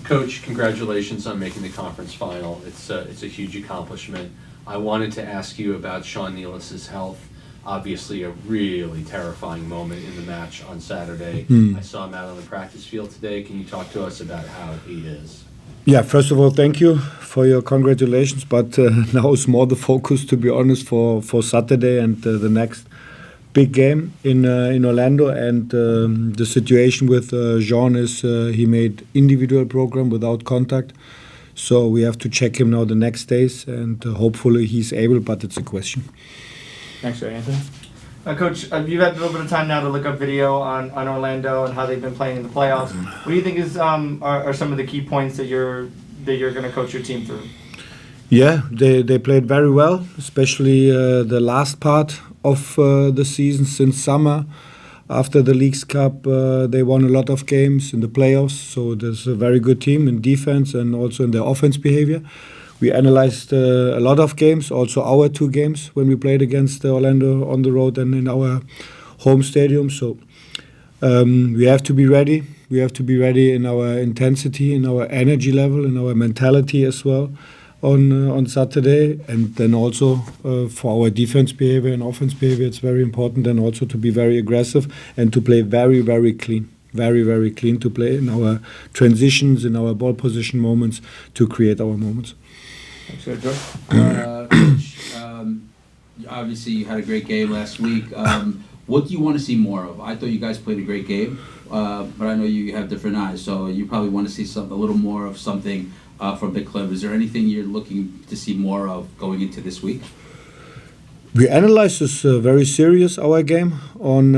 Coach, congratulations on making the conference final. It's a huge accomplishment. I wanted to ask you about Sean Nealis' health. Obviously a really terrifying moment in the match on Saturday. I saw him out on the practice field today. Can you talk to us about how he is? Yeah, first of all, thank you for your congratulations. But now it's more the focus, to be honest, for Saturday and the next big game in Orlando. And the situation with Jean is he made individual program without contact. So we have to check him now the next days, and hopefully he's able, but it's a question. Thanks, Anthony. Coach, you've had a little bit of time now to look up video on Orlando and how they've been playing in the playoffs. What do you think is are some of the key points that you're going to coach your team through? Yeah, they played very well, especially the last part of the season since summer. After the Leagues Cup, they won a lot of games in the playoffs, so there's a very good team in defense and also in their offense behavior. We analyzed a lot of games, also our 2 games when we played against Orlando on the road and in our home stadium. So we have to be ready. We have to be ready in our intensity, in our energy level, in our mentality as well on Saturday. And then also for our defense behavior and offense behavior, it's very important then also to be very aggressive and to play very, very clean. Very, very clean to play in our transitions, in our ball position moments to create our moments. Thanks, George. Coach, obviously you had a great game last week. What do you want to see more of? I thought you guys played a great game, but I know you have different eyes, so you probably want to see a little more of something from the club. Is there anything you're looking to see more of going into this week? We analyzed this very serious, our game on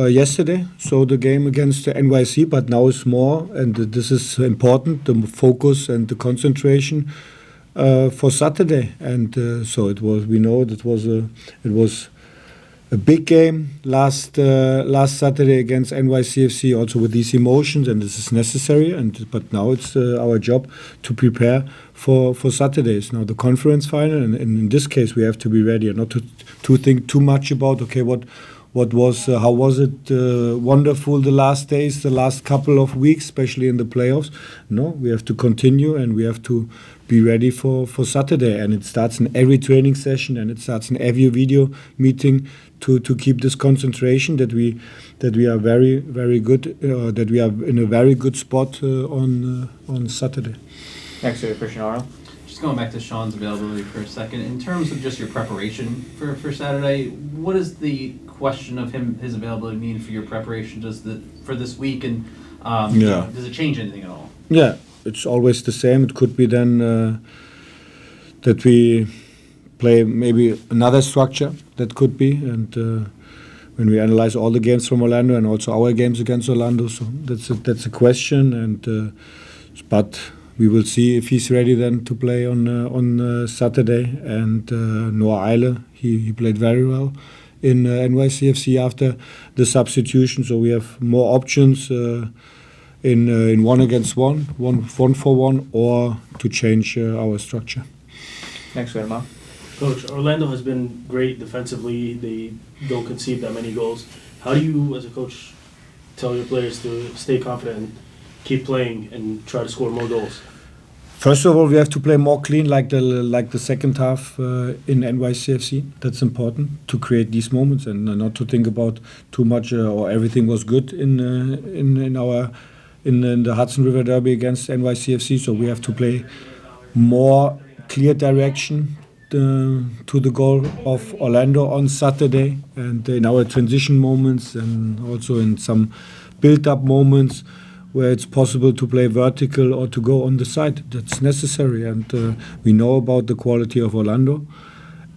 yesterday, so the game against NYC, but now it's more, and this is important, the focus and the concentration for Saturday. And so it was. We know it was a big game last Saturday against NYCFC, also with these emotions, and this is necessary. But now it's our job to prepare for Saturdays. Now the conference final, and in this case we have to be ready and not to think too much about what was how was it wonderful the last days, the last couple of weeks, especially in the playoffs. No, we have to continue and we have to be ready for Saturday, and it starts in every training session and it starts in every video meeting to keep this concentration that we are very, very good, that we are in a very good spot on Saturday. Next to Christian Arnold. Just going back to Sean's availability for a second, in terms of just your preparation for Saturday, what does the question of his availability mean for your preparation for this week, and does it change anything at all? Yeah, it's always the same. It could be then that we play maybe another structure, that could be, and when we analyze all the games from Orlando and also our games against Orlando, so that's a question, and but we will see if he's ready then to play on Saturday. And Noah Eile, he played very well in NYCFC after the substitution, so we have more options in 1 against 1, 1-for-1, or to change our structure. Next, Mark. Coach, Orlando has been great defensively. They don't concede that many goals. How do you, as a coach, tell your players to stay confident and keep playing and try to score more goals? First of all, we have to play more clean, like the second half in NYCFC. That's important to create these moments and not to think about too much or everything was good in the Hudson River Derby against NYCFC. So we have to play more clear direction to the goal of Orlando on Saturday, and in our transition moments and also in some build-up moments where it's possible to play vertical or to go on the side. That's necessary, and we know about the quality of Orlando.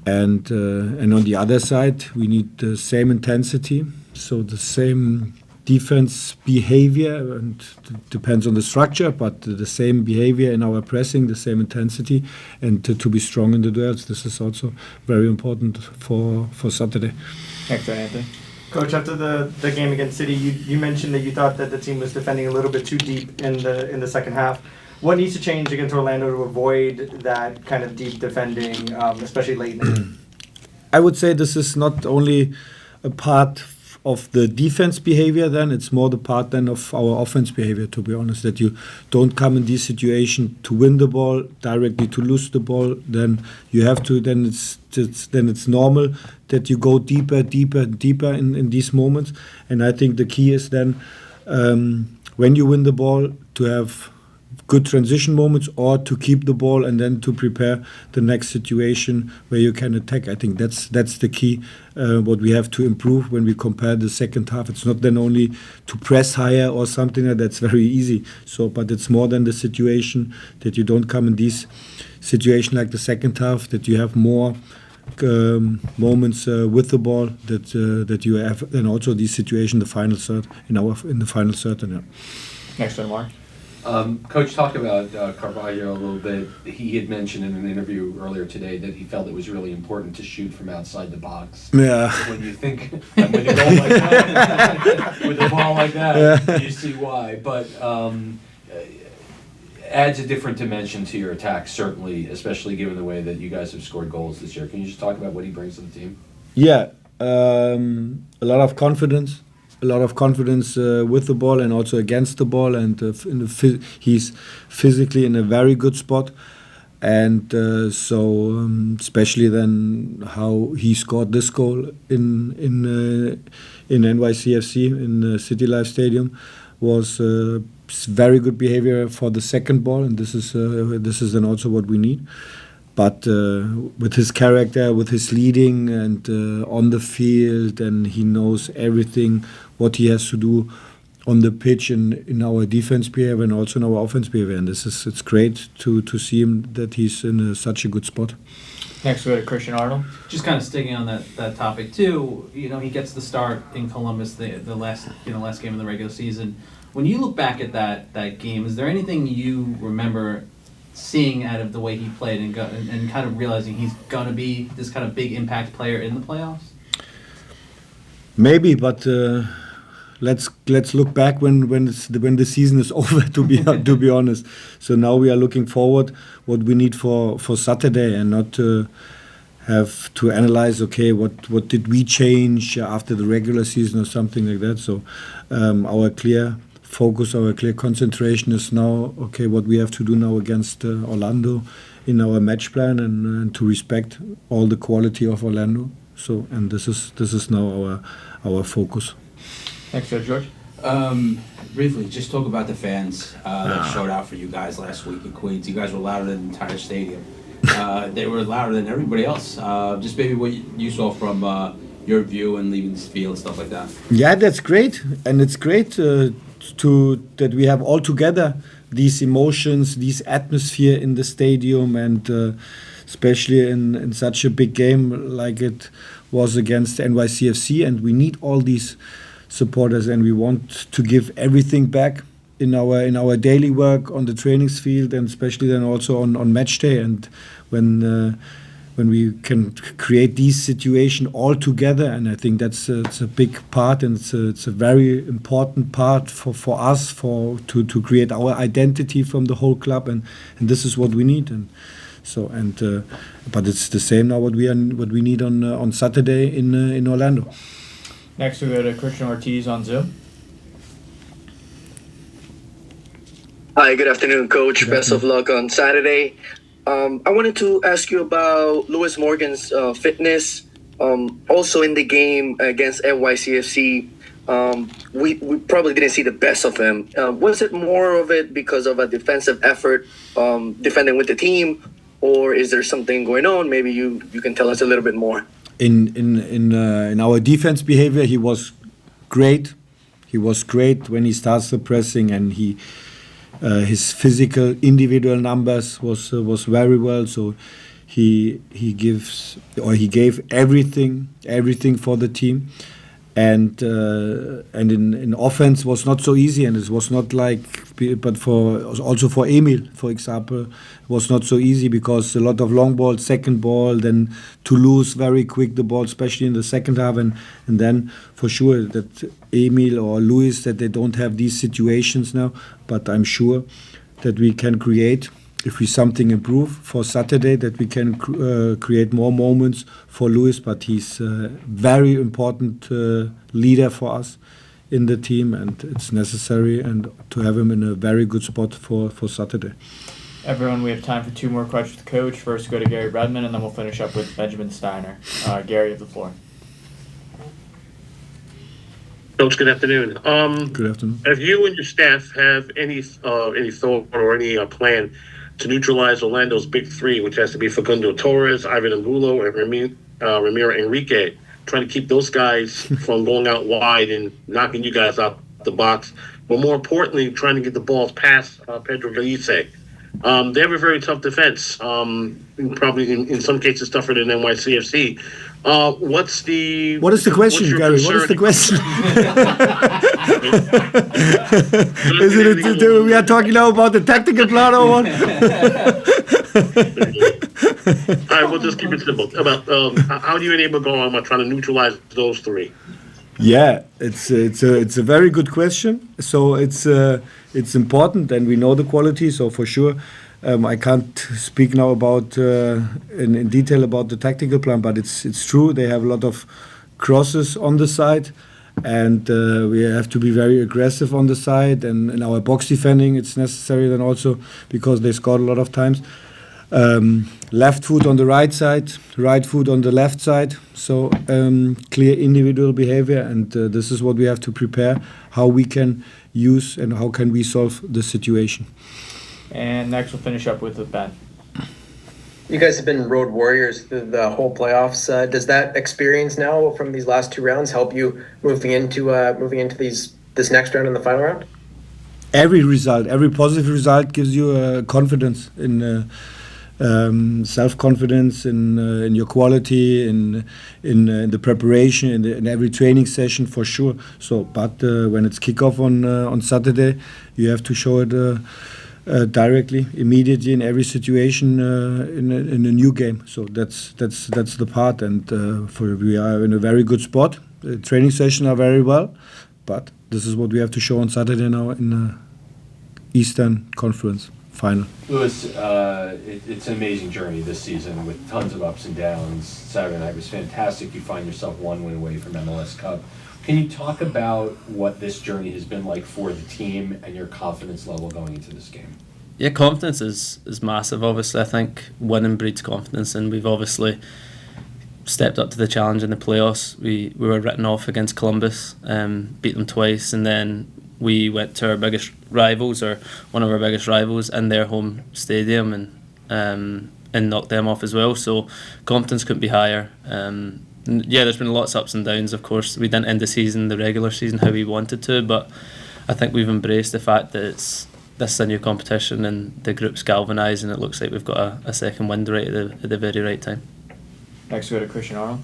And on the other side, we need the same intensity, so the same defense behavior, and it depends on the structure, but the same behavior in our pressing, the same intensity, and to be strong in the duels. This is also very important for Saturday. Thanks, Anthony. Coach, after the game against City, you mentioned that you thought that the team was defending a little bit too deep in the second half. What needs to change against Orlando to avoid that kind of deep defending, especially late in the game? I would say this is not only a part of the defense behavior then. It's more the part then of our offense behavior, to be honest, that you don't come in this situation to win the ball, directly to lose the ball. Then you have to, then it's normal that you go deeper in these moments. And I think the key is then when you win the ball to have good transition moments, or to keep the ball and then to prepare the next situation where you can attack. I think that's the key, what we have to improve when we compare the second half. It's not then only to press higher or something that's very easy. So, but it's more than the situation that you don't come in this situation like the second half, that you have more moments with the ball, that you have, and also this situation, the final third in the final third. Yeah. Next one, Mark. Coach, talk about Carvalho a little bit. He had mentioned in an interview earlier today that he felt it was really important to shoot from outside the box. Yeah. When you think, when you go like that, with a ball like that, you see why. But adds a different dimension to your attack, certainly, especially given the way that you guys have scored goals this year. Can you just talk about what he brings to the team? Yeah, a lot of confidence. A lot of confidence with the ball and also against the ball, and he's physically in a very good spot, and so especially then how he scored this goal in NYCFC in City Life Stadium was very good behavior for the second ball, and this is then also what we need. But with his character, with his leading and on the field, and he knows everything, what he has to do on the pitch in our defense behavior and also in our offense behavior. And it's great to see him that he's in such a good spot. Next we go to Christian Arnold. Just kind of sticking on that topic too. You know, he gets the start in Columbus, the last game of the regular season. When you look back at that game, is there anything you remember seeing out of the way he played and kind of realizing he's gonna be this kind of big impact player in the playoffs? Maybe, but let's look back when the season is over. To be honest, so now we are looking forward what we need for Saturday, and not to have to analyze. Okay, what did we change after the regular season or something like that? So our clear focus, our clear concentration is now, okay, what we have to do now against Orlando in our match plan, and to respect all the quality of Orlando. So, and this is now our focus. Thanks, George. Briefly, just talk about the fans that showed out for you guys last week in Queens. You guys were louder than the entire stadium. They were louder than everybody else. Just maybe what you saw from your view and leaving this field, stuff like that. Yeah, that's great, and it's great that we have all together these emotions, this atmosphere in the stadium, and especially in such a big game like it was against NYCFC, and we need all these supporters, and we want to give everything back in our daily work on the trainings field, and especially then also on match day, and when we can create these situations all together. And I think it's a big part, and it's a very important part for us to create our identity from the whole club, and this is what we need. And so, but it's the same now what we need on Saturday in Orlando. Next we go to Christian Ortiz on Zoom. Hi, good afternoon, Coach. Best of luck on Saturday. I wanted to ask you about Lewis Morgan's fitness. Also in the game against NYCFC, we probably didn't see the best of him. Was it more of it because of a defensive effort, defending with the team, or is there something going on? Maybe you can tell us a little bit more. In our defense behavior, he was great. He was great when he starts the pressing, and his physical individual numbers was very well. So he gave everything for the team, and in offense was not so easy, and it was not like, but also for Emil, for example, it was not so easy because a lot of long ball, second ball, then to lose very quick the ball, especially in the second half, and then for sure that Emil or Luis, that they don't have these situations now, but I'm sure that we can create if we something improve for Saturday, that we can create more moments for Luis. But he's a very important leader for us in the team, and it's necessary and to have him in a very good spot for Saturday. Everyone, we have time for 2 more questions with the coach. First, go to Gary Redmond, and then we'll finish up with Benjamin Steiner. Gary, you have the floor. Coach, good afternoon. Good afternoon. If you and your staff have any thought or any plan to neutralize Orlando's big 3, which has to be Facundo Torres, Ivan Angulo, and Ramiro Enrique, trying to keep those guys from going out wide and knocking you guys out the box, but more importantly, trying to get the balls past Pedro Gallese. They have a very tough defense, probably in some cases tougher than NYCFC. What is the question, Gary? What is the question? We are talking now about the tactical plan or what? All right, we'll just keep it simple. About how do you enable go on about trying to neutralize those 3? Yeah, it's a very good question. So it's important, and we know the quality. So for sure, I can't speak now about in detail about the tactical plan, but it's true. They have a lot of crosses on the side, and we have to be very aggressive on the side. And in our box defending, it's necessary then also because they scored a lot of times. Left foot on the right side, right foot on the left side. So clear individual behavior, and this is what we have to prepare, how we can use and how can we solve the situation. And next, we'll finish up with Ben. You guys have been road warriors through the whole playoffs. Does that experience now from these last 2 rounds help you moving into this next round and the final round? Every positive result gives you confidence in self-confidence in your quality, in the preparation, in every training session for sure. So, but when it's kickoff on Saturday, you have to show it directly, immediately in every situation in a new game. So that's the part, and we are in a very good spot. The training sessions are very well, but this is what we have to show on Saturday now in the Eastern Conference final. Louis, it's an amazing journey this season with tons of ups and downs. Saturday night was fantastic. You find yourself 1 win away from MLS Cup. Can you talk about what this journey has been like for the team and your confidence level going into this game? Yeah, confidence is massive, obviously. I think winning breeds confidence, and we've obviously stepped up to the challenge in the playoffs. We were written off against Columbus, beat them twice, and then we went to our biggest rivals, or one of our biggest rivals, in their home stadium and knocked them off as well. So confidence couldn't be higher. Yeah, there's been lots of ups and downs, of course. We didn't end the regular season how we wanted to, but I think we've embraced the fact that this is a new competition and the group's galvanised, and it looks like we've got a second wind right at the very right time. Next, we go to Christian Arnold.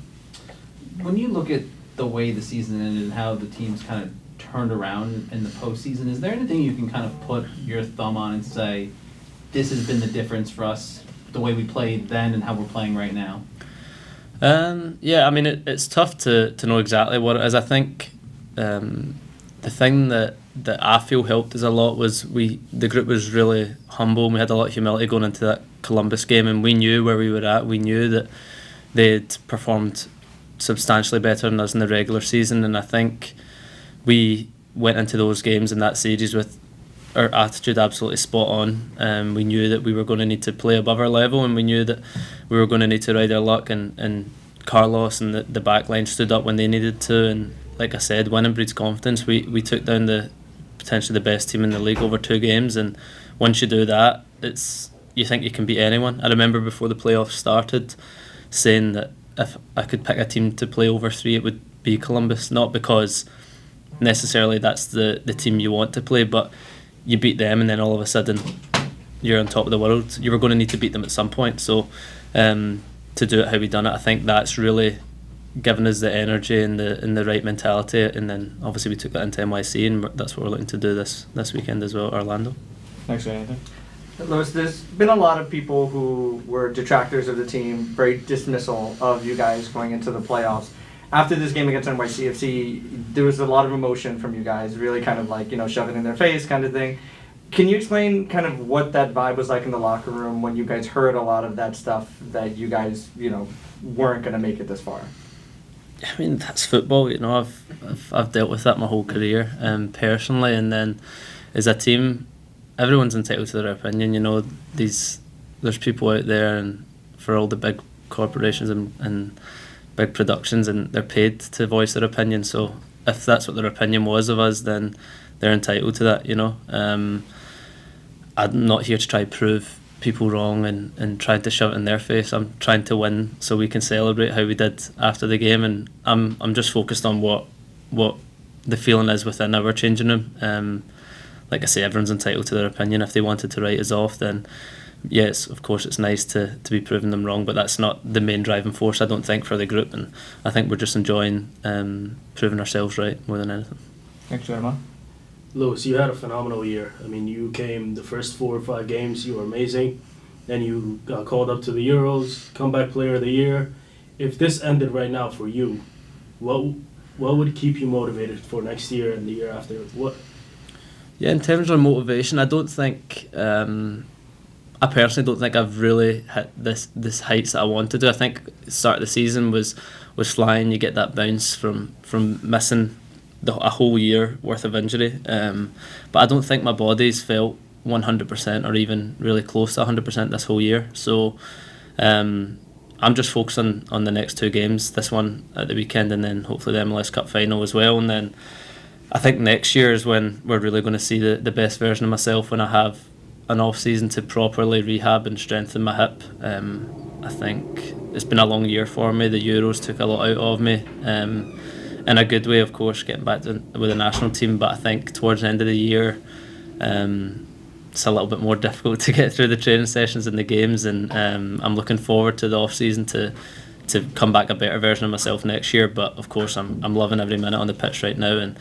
When you look at the way the season ended and how the team's kind of turned around in the postseason, is there anything you can kind of put your thumb on and say, this has been the difference for us, the way we played then and how we're playing right now? Yeah, I mean, it's tough to know exactly what it is. I think the thing that I feel helped us a lot was the group was really humble, and we had a lot of humility going into that Columbus game, and we knew where we were at. We knew that they'd performed substantially better than us in the regular season, and I think we went into those games in that series with our attitude absolutely spot on. We knew that we were going to need to play above our level, and we knew that we were going to need to ride our luck, and Carlos and the back line stood up when they needed to, and like I said, winning breeds confidence. We took down potentially the best team in the league over 2 games, and once you do that, you think you can beat anyone. I remember before the playoffs started saying that if I could pick a team to play over 3, it would be Columbus, not because necessarily that's the team you want to play, but you beat them and then all of a sudden you're on top of the world. You were going to need to beat them at some point, so to do it how we done it, I think that's really given us the energy and the right mentality, and then obviously we took that into NYC, and that's what we're looking to do this weekend as well at Orlando. Next, anything? Louis, there's been a lot of people who were detractors of the team, very dismissal of you guys going into the playoffs. After this game against NYCFC, there was a lot of emotion from you guys, really kind of like, shoving in their face kind of thing. Can you explain kind of what that vibe was like in the locker room when you guys heard a lot of that stuff that you guys, weren't going to make it this far? I mean, that's football, I've dealt with that my whole career, personally, and then as a team, everyone's entitled to their opinion. There's people out there, and for all the big corporations and big productions, and they're paid to voice their opinion. So if that's what their opinion was of us, then they're entitled to that. I'm not here to try to prove people wrong and trying to shove it in their face. I'm trying to win so we can celebrate how we did after the game, and I'm just focused on what the feeling is within our changing room. Like I say, everyone's entitled to their opinion. If they wanted to write us off, then yes, of course it's nice to be proving them wrong, but that's not the main driving force, I don't think, for the group, and I think we're just enjoying proving ourselves right more than anything. Thanks, Jeremiah. Lewis, you had a phenomenal year. I mean, you came the first 4 or 5 games, you were amazing. Then you got called up to the Euros, comeback player of the year. If this ended right now for you, what would keep you motivated for next year and the year after? What? Yeah, in terms of motivation, I don't think I personally don't think I've really hit this heights that I wanted to. I think the start of the season was flying. You get that bounce from missing a whole year worth of injury, but I don't think my body's felt 100% or even really close to 100% this whole year. So I'm just focusing on the next 2 games, this one at the weekend and then hopefully the MLS Cup final as well. And then I think next year is when we're really going to see the best version of myself, when I have an off season to properly rehab and strengthen my hip. I think it's been a long year for me. The Euros took a lot out of me. In a good way, of course, getting back with the national team, but I think towards the end of the year it's a little bit more difficult to get through the training sessions and the games, and I'm looking forward to the off season to come back a better version of myself next year. But of course I'm loving every minute on the pitch right now, and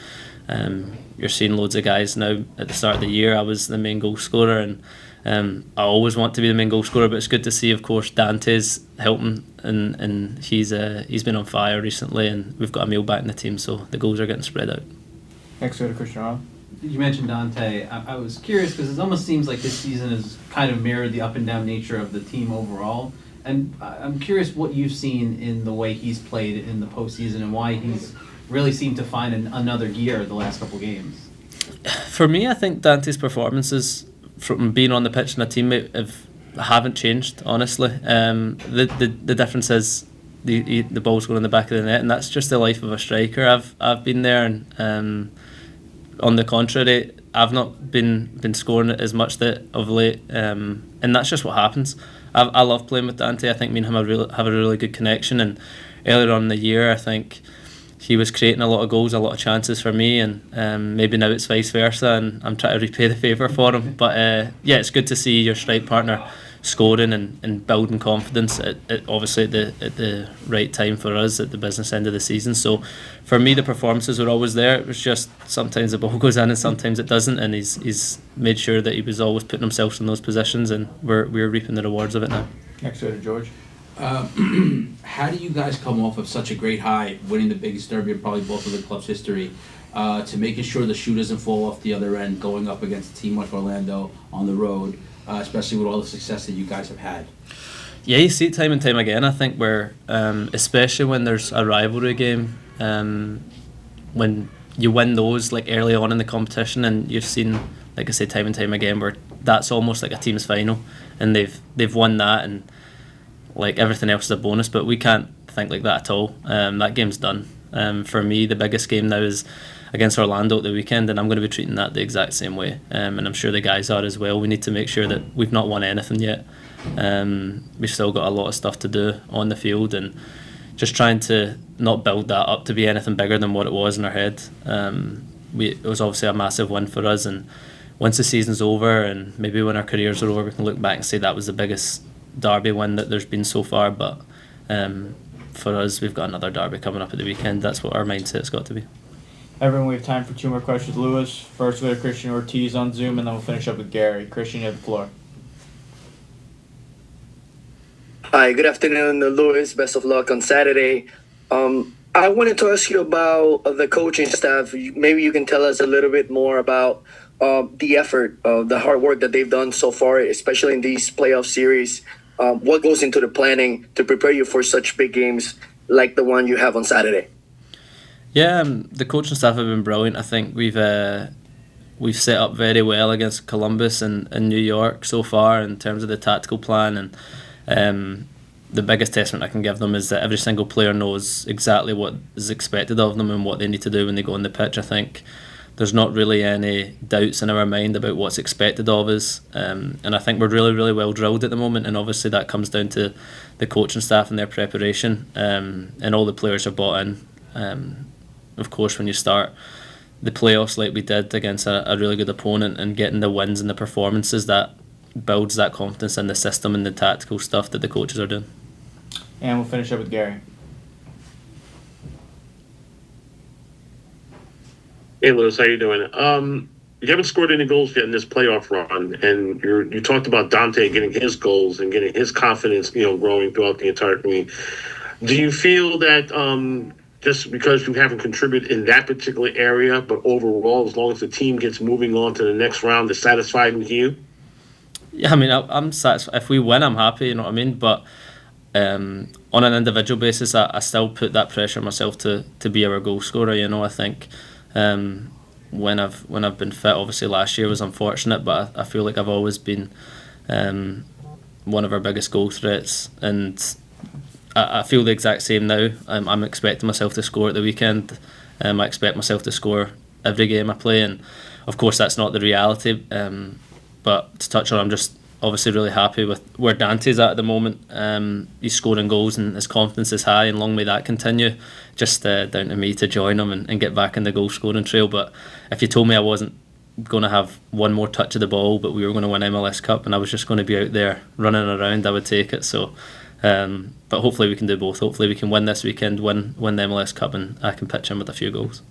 you're seeing loads of guys now. At the start of the year I was the main goal scorer, and I always want to be the main goal scorer, but it's good to see, of course, Dante's helping, and he's been on fire recently, and we've got Emil back in the team, so the goals are getting spread out. Next, go to Christian Ronald. You mentioned Dante. I was curious because it almost seems like this season has kind of mirrored the up and down nature of the team overall, and I'm curious what you've seen in the way he's played in the postseason and why he's really seemed to find another gear the last couple games. For me, I think Dante's performances from being on the pitch and a teammate haven't changed, honestly. The difference is the ball's going in the back of the net, and that's just the life of a striker. I've been there, and on the contrary, I've not been scoring it as much of late, and that's just what happens. I love playing with Dante. I think me and him have a really good connection, and earlier on in the year I think he was creating a lot of goals, a lot of chances for me, and maybe now it's vice versa, and I'm trying to repay the favour for him. But yeah, it's good to see your strike partner scoring and building confidence at obviously at the right time for us at the business end of the season. So for me, the performances were always there. It was just sometimes the ball goes in and sometimes it doesn't, and he's made sure that he was always putting himself in those positions, and we're reaping the rewards of it now. Next, go to George. How do you guys come off of such a great high, winning the biggest derby in probably both of the club's history, to making sure the shoe doesn't fall off the other end, going up against a team like Orlando on the road, especially with all the success that you guys have had? Yeah, you see it time and time again. I think we're, especially when there's a rivalry game, when you win those like early on in the competition, and you've seen, like I say, time and time again, where that's almost like a team's final, and they've won that, and like everything else is a bonus, but we can't think like that at all. That game's done. For me, the biggest game now is against Orlando at the weekend, and I'm going to be treating that the exact same way, and I'm sure the guys are as well. We need to make sure that we've not won anything yet. We've still got a lot of stuff to do on the field, and just trying to not build that up to be anything bigger than what it was in our head. It was obviously a massive win for us, and once the season's over and maybe when our careers are over, we can look back and say that was the biggest derby win that there's been so far. But for us, we've got another derby coming up at the weekend. That's what our mindset's got to be. Everyone, we have time for 2 more questions. Lewis, first go to Christian Ortiz on Zoom, and then we'll finish up with Gary. Christian, you have the floor. Hi, good afternoon, Louis. Best of luck on Saturday. I wanted to ask you about the coaching staff. Maybe you can tell us a little bit more about the effort, the hard work that they've done so far, especially in these playoff series. What goes into the planning to prepare you for such big games like the one you have on Saturday? Yeah, the coaching staff have been brilliant. I think we've set up very well against Columbus and New York so far in terms of the tactical plan, and the biggest testament I can give them is that every single player knows exactly what is expected of them and what they need to do when they go on the pitch. I think there's not really any doubts in our mind about what's expected of us, and I think we're really, really well drilled at the moment, and obviously that comes down to the coaching staff and their preparation, and all the players are bought in. Of course, when you start the playoffs like we did against a really good opponent and getting the wins and the performances, that builds that confidence in the system and the tactical stuff that the coaches are doing. And we'll finish up with Gary. Hey, Lewis, how you doing? You haven't scored any goals yet in this playoff run, and you talked about Dante getting his goals and getting his confidence, growing throughout the entire game. Do you feel that just because you haven't contributed in that particular area, but overall, as long as the team gets moving on to the next round, is satisfied with you? Yeah, I mean, I'm satisfied. If we win, I'm happy, you know what I mean? But on an individual basis, I still put that pressure on myself to be our goal scorer, I think. When I've been fit, obviously last year was unfortunate, but I feel like I've always been one of our biggest goal threats, and I feel the exact same now. I'm expecting myself to score at the weekend. I expect myself to score every game I play, and of course that's not the reality. But to touch on, I'm just obviously really happy with where Dante's at the moment. He's scoring goals and his confidence is high, and long may that continue. Just down to me to join him and get back in the goal scoring trail. But if you told me I wasn't going to have one more touch of the ball, but we were going to win MLS Cup and I was just going to be out there running around, I would take it. So, but hopefully we can do both. Hopefully we can win this weekend, win the MLS Cup, and I can pitch in with a few goals.